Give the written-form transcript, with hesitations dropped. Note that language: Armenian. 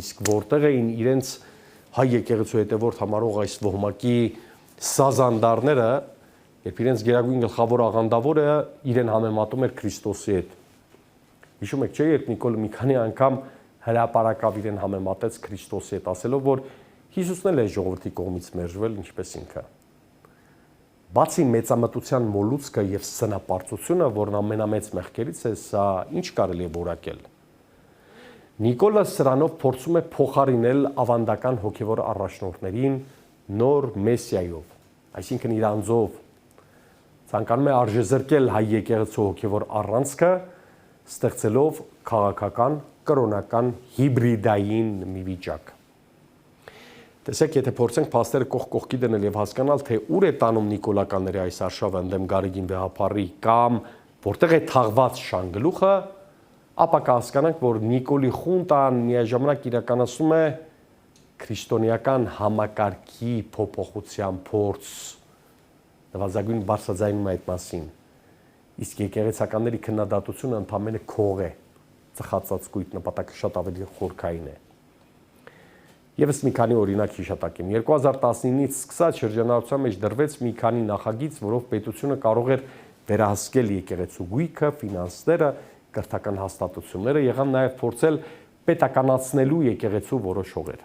իսկ որտեղ էին իրենց հայ եկեղեցու հետևորդ համարող այս ոհմակի սազանդարները, երբ իրենց գերագույն գլխավոր աղանդավորը իրեն համեմատում էր Քրիստոսի հետ։ Հիշում եք, չէ՞, երբ Նիկոլը մի քանի անգամ հրապարակավ իրեն համեմատեց Քրիստոսի հետ, ասելով, որ Հիսուսն էլ է ժողովրդի կողմից մերժվել, ինչպես ինքը։ Բացի մեծամտության մոլուցքը եւ սնապարծությունը, որն ամենամեծ մեղքերից է, սա ինչ կարելի է որակել։ Նիկոլը սրանով փորձում է փոխարինել ավանդական հոգևոր առաջնորդներին նոր մեսիայով, այսինքն իր անձով, ցանկանում է արժեզրկել հայ եկեղեցու հոգևոր առանցքը, ստեղծելով քաղաքական, կրոնական հիբրիդային մի վիճակ։ Տեսեք, եթե փորձենք փաստերը կողք կողքի դնել եւ հասկանալ, թե ուր է տանում նիկոլականների այս արշավը ընդդեմ Գարեգին վեհապարի կամ որտեղ է թաղված շանգլուխը, ապա կհասկանանք, որ Նիկոլի խունտան միաժամանակ իրականացնում է քրիստոնեական համակարգի փոփոխության փորձ, նվազագույն բարձրաձայնում է այդ մասին, իսկ եկեղեցականների քննադատությունը ընդամենը քող է, ծխածածկույթ, նպատակը շատ ավելի խորքային է։ Եվս մի քանի օրինակ հիշատակեմ։ 2019-ից սկսած շրջանառության մեջ դրվեց մի քանի նախագիծ, որով պետությունը կարող էր վերահսկել եկեղեցու գույքը, ֆինանսները, կրթական հաստատությունները, եղան նաև փորձել պետականացնելու եկեղեցու որոշ հողեր։